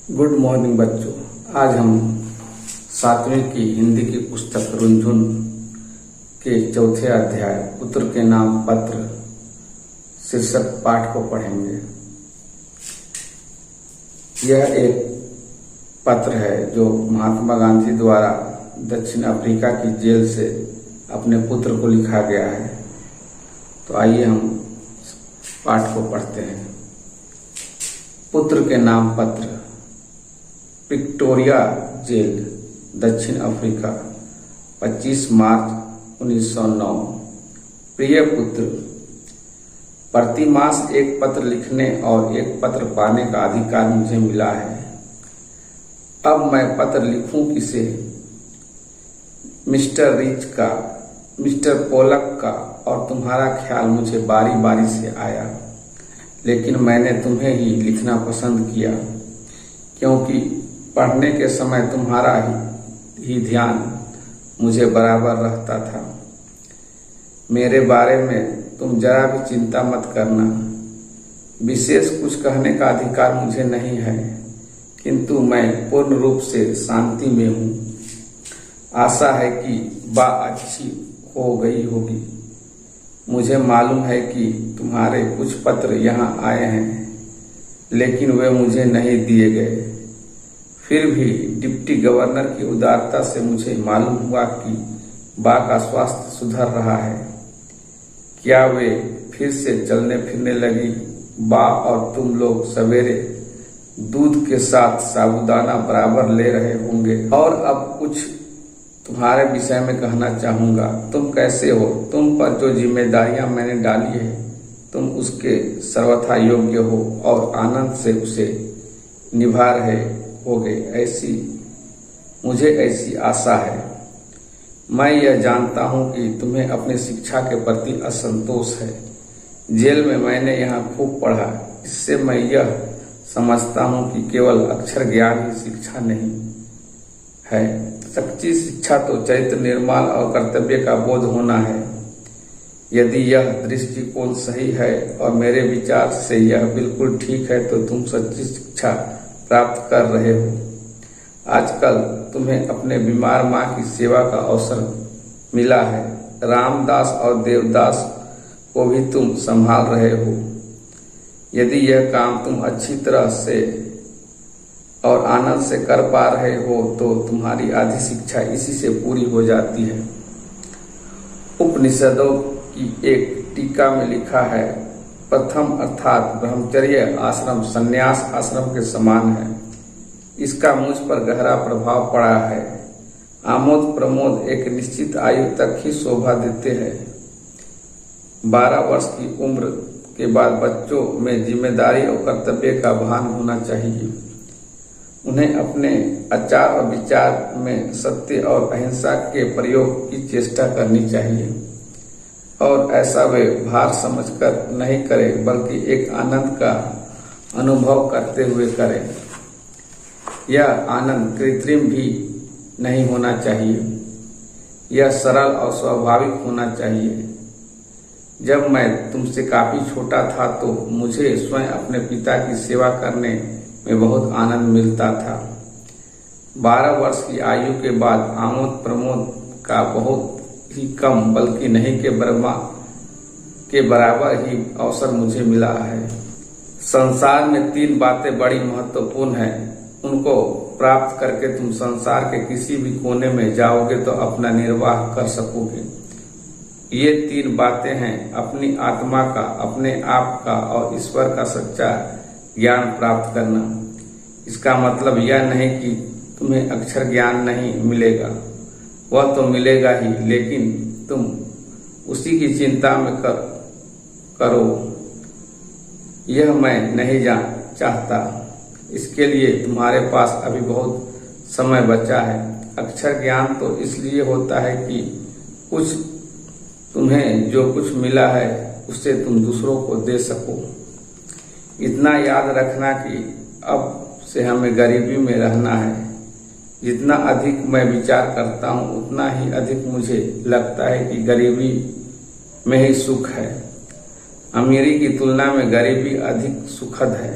Good morning बच्चों। आज हम 7वीं की हिंदी की पुस्तक रुनझुन के चौथे अध्याय पुत्र के नाम पत्र शीर्षक पाठ को पढ़ेंगे। यह एक पत्र है जो महात्मा गांधी द्वारा दक्षिण अफ्रीका की जेल से अपने पुत्र को लिखा गया है। तो आइए हम पाठ को पढ़ते हैं। पुत्र के नाम पत्र। विक्टोरिया जेल, दक्षिण अफ्रीका, 25 मार्च 1909। प्रिय पुत्र, प्रति मास एक पत्र लिखने और एक पत्र पाने का अधिकार मुझे मिला है। अब मैं पत्र लिखूं किसे? मिस्टर रिच का, मिस्टर पोलक का, और तुम्हारा ख्याल मुझे बारी बारी से आया, लेकिन मैंने तुम्हें ही लिखना पसंद किया क्योंकि पढ़ने के समय तुम्हारा ही ध्यान मुझे बराबर रहता था। मेरे बारे में तुम जरा भी चिंता मत करना। विशेष कुछ कहने का अधिकार मुझे नहीं है, किंतु मैं पूर्ण रूप से शांति में हूँ। आशा है कि बात अच्छी हो गई होगी। मुझे मालूम है कि तुम्हारे कुछ पत्र यहाँ आए हैं, लेकिन वे मुझे नहीं दिए गए। फिर भी डिप्टी गवर्नर की उदारता से मुझे मालूम हुआ कि बा का स्वास्थ्य सुधर रहा है। क्या वे फिर से चलने फिरने लगी? बा और तुम लोग सवेरे दूध के साथ साबूदाना बराबर ले रहे होंगे। और अब कुछ तुम्हारे विषय में कहना चाहूंगा। तुम कैसे हो? तुम पर जो जिम्मेदारियां मैंने डाली है, तुम उसके सर्वथा योग्य हो और आनंद से उसे निभा रहे होगे, मुझे ऐसी आशा है। मैं यह जानता हूं कि तुम्हें अपनी शिक्षा के प्रति असंतोष है। जेल में मैंने यहाँ खूब पढ़ा। इससे मैं यह समझता हूं कि केवल अक्षर ज्ञान ही शिक्षा नहीं है। सच्ची शिक्षा तो चरित्र निर्माण और कर्तव्य का बोध होना है। यदि यह दृष्टिकोण सही है और मेरे विचार से यह बिल्कुल ठीक है, तो तुम सच्ची शिक्षा प्राप्त कर रहे हो। आजकल तुम्हें अपने बीमार माँ की सेवा का अवसर मिला है। रामदास और देवदास को भी तुम संभाल रहे हो। यदि यह काम तुम अच्छी तरह से और आनंद से कर पा रहे हो, तो तुम्हारी आधी शिक्षा इसी से पूरी हो जाती है। उपनिषदों की एक टीका में लिखा है, प्रथम अर्थात ब्रह्मचर्य आश्रम संन्यास आश्रम के समान है। इसका मुझ पर गहरा प्रभाव पड़ा है। आमोद प्रमोद एक निश्चित आयु तक ही शोभा देते हैं। 12 वर्ष की उम्र के बाद बच्चों में जिम्मेदारी और कर्तव्य का भान होना चाहिए। उन्हें अपने आचार और विचार में सत्य और अहिंसा के प्रयोग की चेष्टा करनी चाहिए, और ऐसा वे भार समझकर नहीं करें, बल्कि एक आनंद का अनुभव करते हुए करें। यह आनंद कृत्रिम भी नहीं होना चाहिए। यह सरल और स्वाभाविक होना चाहिए। जब मैं तुमसे काफी छोटा था, तो मुझे स्वयं अपने पिता की सेवा करने में बहुत आनंद मिलता था। 12 वर्ष की आयु के बाद आमोद प्रमोद का बहुत ही कम, बल्कि नहीं के बराबर ही अवसर मुझे मिला है। संसार में 3 बातें बड़ी महत्वपूर्ण हैं। उनको प्राप्त करके तुम संसार के किसी भी कोने में जाओगे तो अपना निर्वाह कर सकोगे। ये 3 बातें हैं, अपनी आत्मा का, अपने आप का और ईश्वर का सच्चा ज्ञान प्राप्त करना। इसका मतलब यह नहीं कि तुम्हें अक्षर ज्ञान नहीं मिलेगा, वह तो मिलेगा ही, लेकिन तुम उसी की चिंता में करो, यह मैं नहीं चाहता। इसके लिए तुम्हारे पास अभी बहुत समय बचा है। अक्षर ज्ञान तो इसलिए होता है कि तुम्हें जो कुछ मिला है उससे तुम दूसरों को दे सको। इतना याद रखना कि अब से हमें गरीबी में रहना है। जितना अधिक मैं विचार करता हूँ, उतना ही अधिक मुझे लगता है कि गरीबी में ही सुख है। अमीरी की तुलना में गरीबी अधिक सुखद है।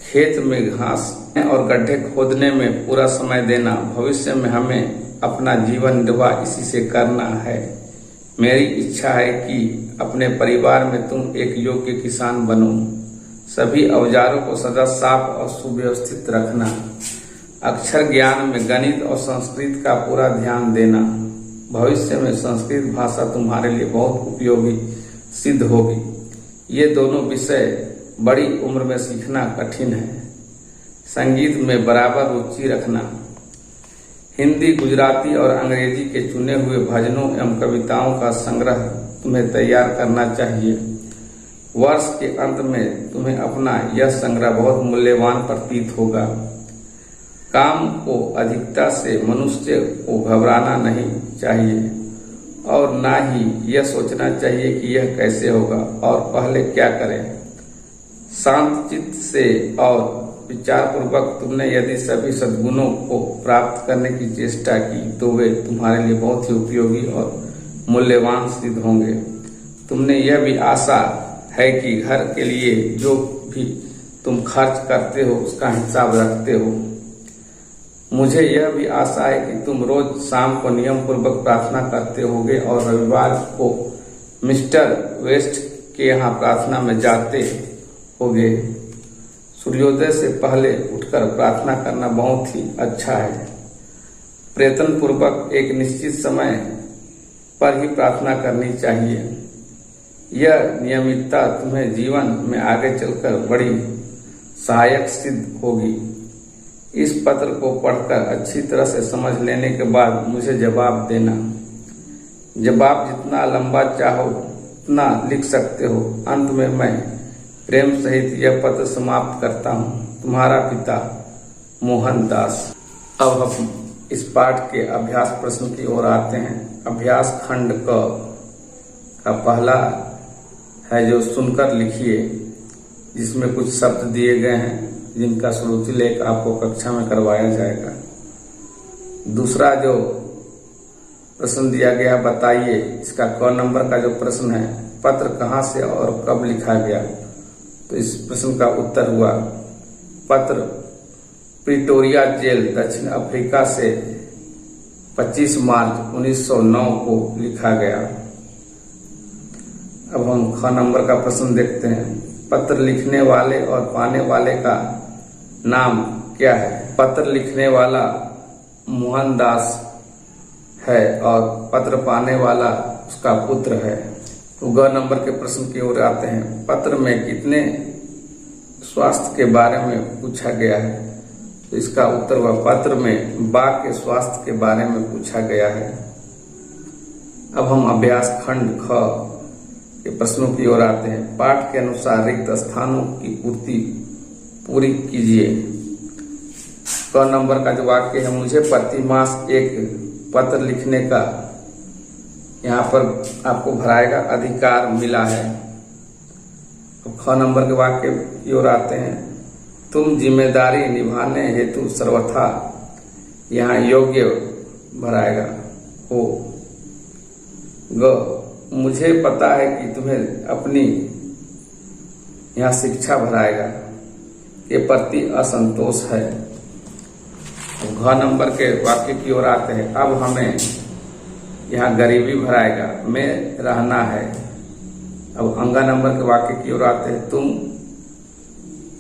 खेत में घास और गड्ढे खोदने में पूरा समय देना। भविष्य में हमें अपना जीवन निर्वाह इसी से करना है। मेरी इच्छा है कि अपने परिवार में तुम एक योग्य किसान बनो। सभी औजारों को सदा साफ और सुव्यवस्थित रखना। अक्षर ज्ञान में गणित और संस्कृत का पूरा ध्यान देना। भविष्य में संस्कृत भाषा तुम्हारे लिए बहुत उपयोगी सिद्ध होगी। ये दोनों विषय बड़ी उम्र में सीखना कठिन है। संगीत में बराबर रुचि रखना। हिंदी, गुजराती और अंग्रेजी के चुने हुए भजनों एवं कविताओं का संग्रह तुम्हें तैयार करना चाहिए। वर्ष के अंत में तुम्हें अपना यह संग्रह बहुत मूल्यवान प्रतीत होगा। काम को अधिकता से मनुष्य को घबराना नहीं चाहिए और ना ही यह सोचना चाहिए कि यह कैसे होगा और पहले क्या करें। शांत चित्त से और विचार पूर्वक तुमने यदि सभी सद्गुणों को प्राप्त करने की चेष्टा की तो वे तुम्हारे लिए बहुत ही उपयोगी और मूल्यवान सिद्ध होंगे। तुमने यह भी आशा है कि घर के लिए जो भी तुम खर्च करते हो उसका हिसाब रखते हो। मुझे यह भी आशा है कि तुम रोज शाम को नियम पूर्वक प्रार्थना करते होगे और रविवार को मिस्टर वेस्ट के यहाँ प्रार्थना में जाते होगे। सूर्योदय से पहले उठकर प्रार्थना करना बहुत ही अच्छा है। प्रयत्न पूर्वक एक निश्चित समय पर ही प्रार्थना करनी चाहिए। यह नियमितता तुम्हें जीवन में आगे चलकर बड़ी सहायक सिद्ध होगी। इस पत्र को पढ़कर अच्छी तरह से समझ लेने के बाद मुझे जवाब देना। जवाब जितना लंबा चाहो उतना लिख सकते हो। अंत में मैं प्रेम सहित यह पत्र समाप्त करता हूँ। तुम्हारा पिता मोहन दास। अब हम इस पाठ के अभ्यास प्रश्न की ओर आते हैं। अभ्यास खंड का पहला है जो सुनकर लिखिए, जिसमें कुछ शब्द दिए गए हैं जिनका श्रुति लेख आपको कक्षा में करवाया जाएगा। दूसरा जो प्रश्न दिया गया, बताइए। इसका क नंबर का जो प्रश्न है, पत्र कहाँ से और कब लिखा गया, तो इस प्रश्न का उत्तर हुआ पत्र प्रिटोरिया जेल दक्षिण अफ्रीका से 25 मार्च 1909 को लिखा गया। अब हम ख नंबर का प्रश्न देखते हैं। पत्र लिखने वाले और पाने वाले का नाम क्या है? पत्र लिखने वाला मोहनदास है और पत्र पाने वाला उसका पुत्र है। तो ग नंबर के प्रश्न की ओर आते हैं। पत्र में कितने स्वास्थ्य के बारे में पूछा गया है? तो इसका उत्तर हुआ पत्र में बाघ के स्वास्थ्य के बारे में पूछा गया है। अब हम अभ्यास खंड ख के प्रश्नों की ओर आते हैं। पाठ के अनुसार रिक्त स्थानों की पूरी कीजिए। क नंबर का जो वाक्य है, मुझे प्रतिमास एक पत्र लिखने का, यहाँ पर आपको भराएगा अधिकार मिला है। अब ख नंबर के वाक्य की ओर आते हैं। तुम जिम्मेदारी निभाने हेतु सर्वथा, यहाँ योग्य भराएगा हो। ग मुझे पता है कि तुम्हें अपनी, यहाँ शिक्षा भराएगा, के प्रति असंतोष है। घ नंबर के वाक्य की ओर आते हैं। अब हमें यहाँ गरीबी भराएगा, में रहना है। अब अंगा नंबर के वाक्य की ओर आते हैं। तुम,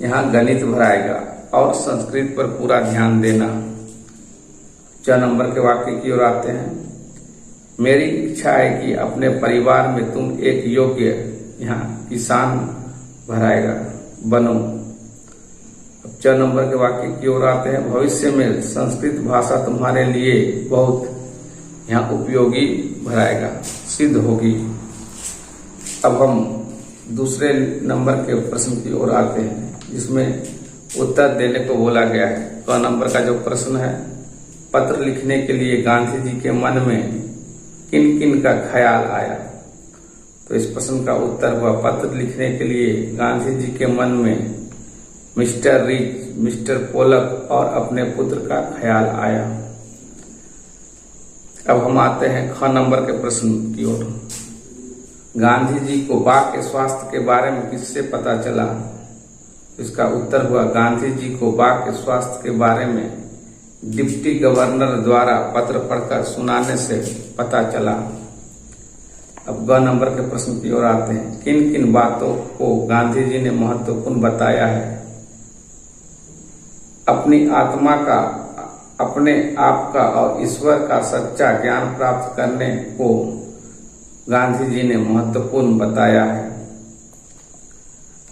यहाँ गणित भराएगा और संस्कृत पर पूरा ध्यान देना। च नंबर के वाक्य की ओर आते हैं। मेरी इच्छा है कि अपने परिवार में तुम एक योग्य, यहाँ किसान भराएगा, बनो। अब च नंबर के वाक्य की ओर आते हैं। भविष्य में संस्कृत भाषा तुम्हारे लिए बहुत, यहाँ उपयोगी भराएगा, सिद्ध होगी। अब हम दूसरे नंबर के प्रश्न की ओर आते हैं, जिसमें उत्तर देने को बोला गया है। क नंबर का जो प्रश्न है, पत्र लिखने के लिए गांधी जी के मन में किन किन का ख्याल आया? तो इस प्रश्न का उत्तर हुआ पत्र लिखने के लिए गांधी जी के मन में मिस्टर रीच, मिस्टर पोलक और अपने पुत्र का ख्याल आया। अब हम आते हैं ख नंबर के प्रश्न की ओर। गांधी जी को बाघ के स्वास्थ्य के बारे में किससे पता चला? इसका उत्तर हुआ गांधी जी को बाघ के स्वास्थ्य के बारे में डिप्टी गवर्नर द्वारा पत्र पढ़कर सुनाने से पता चला। अब ग नंबर के प्रश्न की ओर आते हैं। किन किन बातों को गांधी जी ने महत्वपूर्ण बताया है? अपनी आत्मा का, अपने आप का और ईश्वर का सच्चा ज्ञान प्राप्त करने को गांधी जी ने महत्वपूर्ण बताया है।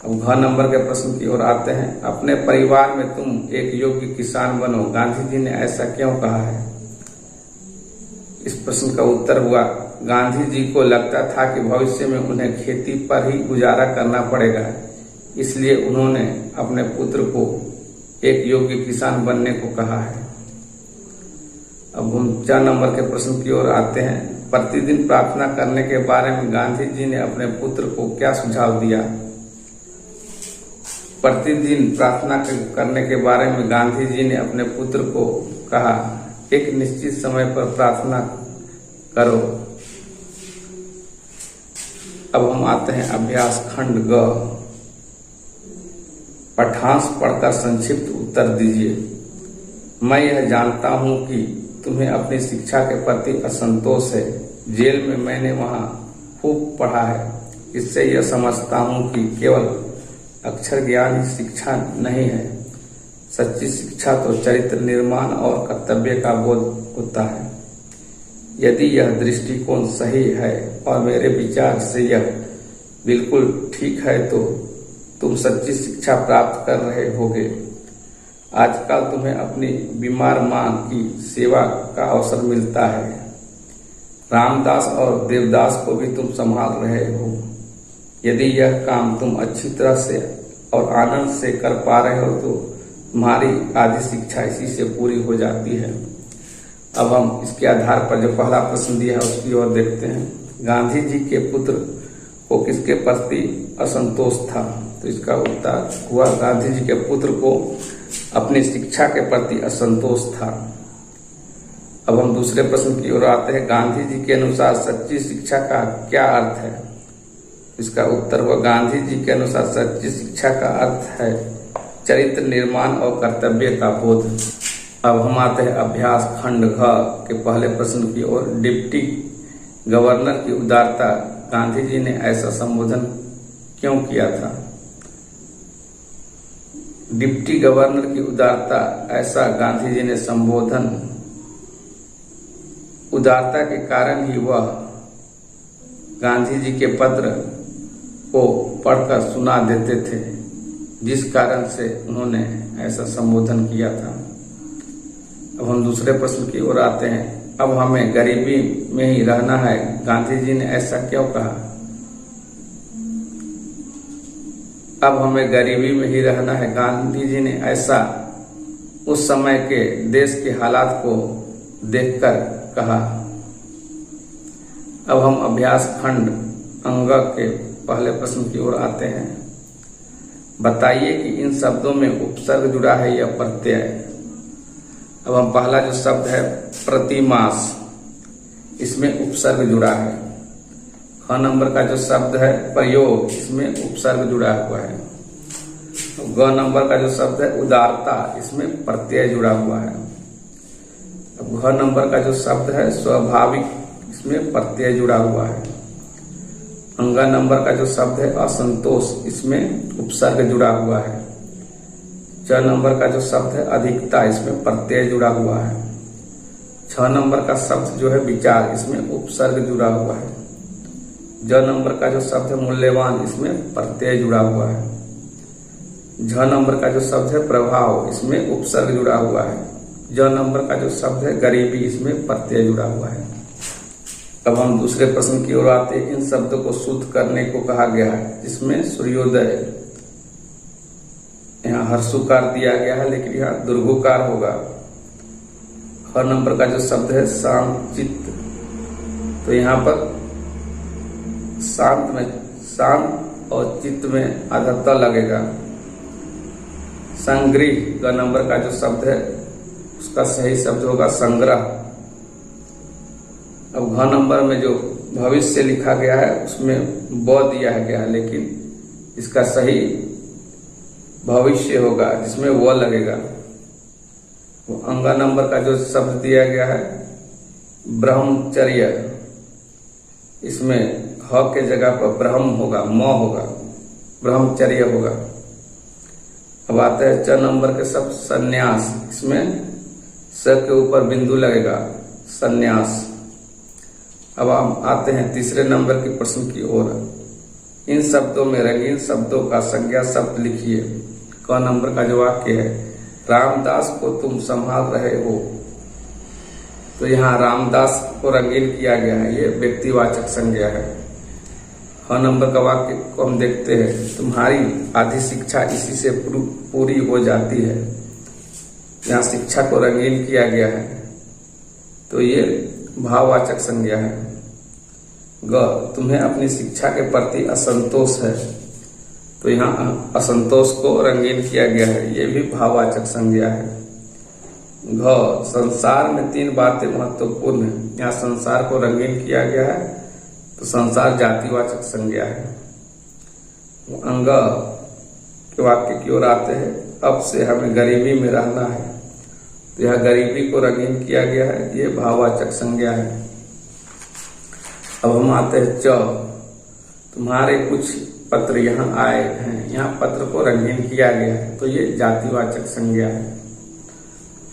अब घ नंबर के प्रश्न की ओर आते हैं। अपने परिवार में तुम एक योग्य किसान बनो, गांधी जी ने ऐसा क्यों कहा है? इस प्रश्न का उत्तर हुआ गांधी जी को लगता था कि भविष्य में उन्हें खेती पर ही गुजारा करना पड़ेगा, इसलिए उन्होंने अपने पुत्र को एक योग्य किसान बनने को कहा है। अब हम 4 नंबर के प्रश्न की ओर आते हैं। प्रतिदिन प्रार्थना करने के बारे में गांधी जी ने अपने पुत्र को क्या सुझाव दिया? प्रतिदिन प्रार्थना करने के बारे में गांधी जी ने अपने पुत्र को कहा, एक निश्चित समय पर प्रार्थना करो। अब हम आते हैं अभ्यास खंड ग। पाठांश पढ़कर संक्षिप्त उत्तर दीजिए। मैं यह जानता हूं कि तुम्हें अपनी शिक्षा के प्रति असंतोष है। जेल में मैंने वहां खूब पढ़ा है। इससे यह समझता हूं कि केवल अक्षर ज्ञान ही शिक्षा नहीं है। सच्ची शिक्षा तो चरित्र निर्माण और कर्तव्य का बोध होता है। यदि यह दृष्टिकोण सही है और मेरे विचार से यह बिल्कुल ठीक है तो तुम सच्ची शिक्षा प्राप्त कर रहे होगे। आजकल तुम्हें अपनी बीमार मां की सेवा का अवसर मिलता है। रामदास और देवदास को भी तुम संभाल रहे हो। यदि यह काम तुम अच्छी तरह से और आनंद से कर पा रहे हो तो तुम्हारी आधी शिक्षा इसी से पूरी हो जाती है। अब हम इसके आधार पर जो पहला प्रश्न दिया है उसकी ओर देखते हैं। गांधी जी के पुत्र को किसके प्रति असंतोष था? तो इसका उत्तर हुआ गांधी जी के पुत्र को अपनी शिक्षा के प्रति असंतोष था। अब हम दूसरे प्रश्न की ओर आते हैं। गांधी जी के अनुसार सच्ची शिक्षा का क्या अर्थ है? इसका उत्तर हुआ गांधी जी के अनुसार सच्ची शिक्षा का अर्थ है चरित्र निर्माण और कर्तव्य का बोध। अब हम आते हैं अभ्यास खंड घ के पहले प्रश्न की ओर। डिप्टी गवर्नर की उदारता, गांधी जी ने ऐसा संबोधन क्यों किया था? डिप्टी गवर्नर की उदारता, ऐसा गांधी जी ने संबोधन उदारता के कारण ही वह गांधी जी के पत्र को पढ़कर सुना देते थे, जिस कारण से उन्होंने ऐसा संबोधन किया था। अब हम दूसरे प्रश्न की ओर आते हैं। अब हमें गरीबी में ही रहना है, गांधी जी ने ऐसा क्यों कहा? अब हमें गरीबी में ही रहना है, गांधी जी ने ऐसा उस समय के देश के हालात को देखकर कहा। अब हम अभ्यास खंड अंग के पहले प्रश्न की ओर आते हैं। बताइए कि इन शब्दों में उपसर्ग जुड़ा है या प्रत्यय? अब हम पहला जो शब्द है प्रतिमास, इसमें उपसर्ग जुड़ा है। ख नंबर का जो शब्द है प्रयोग, इसमें उपसर्ग जुड़ा हुआ है। ग नंबर का जो शब्द है उदारता, इसमें प्रत्यय जुड़ा हुआ है। अब घ नंबर का जो शब्द है स्वाभाविक, इसमें प्रत्यय जुड़ा हुआ है। अंग नंबर का जो शब्द है असंतोष, इसमें उपसर्ग जुड़ा हुआ है। च नंबर का जो शब्द है अधिकता, इसमें प्रत्यय जुड़ा हुआ है। 6 नंबर का शब्द जो है विचार, इसमें उपसर्ग जुड़ा हुआ है। ज नंबर का जो शब्द है मूल्यवान, इसमें प्रत्यय जुड़ा हुआ है। झ नंबर का जो शब्द है प्रभाव, इसमें उपसर्ग जुड़ा हुआ है। ज नंबर का जो शब्द है गरीबी, इसमें प्रत्यय जुड़ा हुआ है। अब हम दूसरे प्रश्न की ओर आते हैं। इन शब्दों को शुद्ध करने को कहा गया है, जिसमें सूर्योदय यहाँ हर्षुकार दिया गया है, लेकिन यहाँ दुर्घुकार होगा। ख नंबर का जो शब्द है शांत चित्त, तो यहाँ पर शांत में शांत और चित्त में आधा लगेगा। संग्रह का नंबर का जो शब्द है उसका सही शब्द होगा संग्रह। अब घ नंबर में जो भविष्य लिखा गया है उसमें ब दिया गया है, लेकिन इसका सही भविष्य होगा जिसमें व लगेगा। वो अंगा नंबर का जो शब्द दिया गया है ब्रह्मचर्य, इसमें ह के जगह पर ब्रह्म होगा, म होगा, ब्रह्मचर्य होगा। अब आते हैं च नंबर के शब्द संन्यास, इसमें स के ऊपर बिंदु लगेगा, संन्यास। अब हम आते हैं तीसरे नंबर के प्रश्न की ओर। इन शब्दों में रंगीन शब्दों का संज्ञा शब्द लिखिए। क नंबर का जो वाक्य है रामदास को तुम संभाल रहे हो, तो यहाँ रामदास को रंगीन किया गया है, ये व्यक्तिवाचक संज्ञा है। ख नंबर का वाक्य को हम देखते हैं, तुम्हारी आधी शिक्षा इसी से पूरी हो जाती है। यहाँ शिक्षा को रंगीन किया गया है, तो ये भाववाचक संज्ञा है। ग तुम्हें अपनी शिक्षा के प्रति असंतोष है, तो यहाँ असंतोष को रंगीन किया गया है, ये भी भाववाचक संज्ञा है। घ संसार में 3 बातें महत्वपूर्ण है, यहाँ संसार को रंगीन किया गया है, तो संसार जातिवाचक संज्ञा है। अंग के वाक्य की ओर आते हैं, अब से हमें गरीबी में रहना है, तो यह गरीबी को रंगीन किया गया है, ये भाववाचक संज्ञा है। अब हम आते हैं च, तुम्हारे कुछ पत्र यहाँ आए हैं, यहाँ पत्र को रंगीन किया गया है, तो ये जातिवाचक संज्ञा है।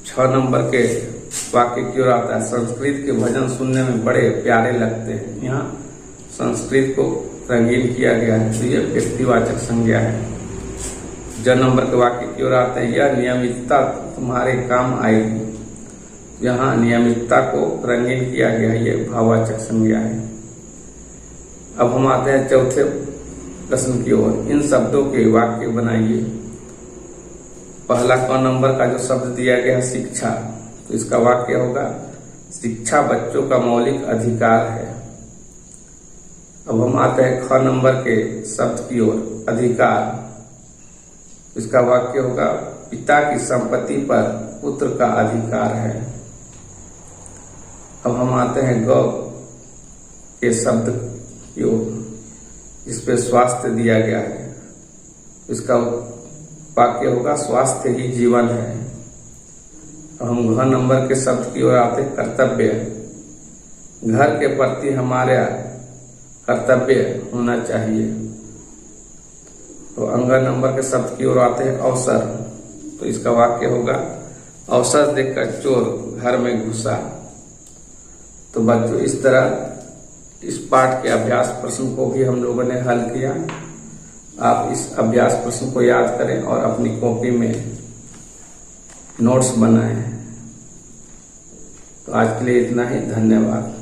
6 नंबर के वाक्य की ओर आता है, संस्कृत के भजन सुनने में बड़े प्यारे लगते हैं, यहाँ संस्कृत को रंगीन किया गया है, तो ये व्यक्तिवाचक संज्ञा है। ज नंबर के वाक्य की ओर आते हैं, यह नियमितता तुम्हारे काम आएगी, यहाँ नियमितता को रंगीन किया गया है, ये भाववाचक संज्ञा है। अब हम आते हैं चौथे प्रश्न की ओर। इन शब्दों के वाक्य बनाइए। पहला क नंबर का जो शब्द दिया गया है शिक्षा, तो इसका वाक्य होगा शिक्षा बच्चों का मौलिक अधिकार है। अब हम आते हैं ख नंबर के शब्द की ओर, अधिकार, इसका वाक्य होगा पिता की संपत्ति पर पुत्र का अधिकार है। अब हम आते हैं ग के शब्द की ओर, इस पे स्वास्थ्य दिया गया है, इसका वाक्य होगा स्वास्थ्य ही जीवन है। अब हम घ नंबर के शब्द की ओर आते हैं कर्तव्य, घर के प्रति हमारा कर्तव्य होना चाहिए। तो अंग नंबर के शब्द की ओर आते हैं अवसर, तो इसका वाक्य होगा अवसर देखकर चोर घर में घुसा। तो बच्चों इस तरह इस पाठ के अभ्यास प्रश्न को भी हम लोगों ने हल किया। आप इस अभ्यास प्रश्न को याद करें और अपनी कॉपी में नोट्स बनाएं। तो आज के लिए इतना ही, धन्यवाद।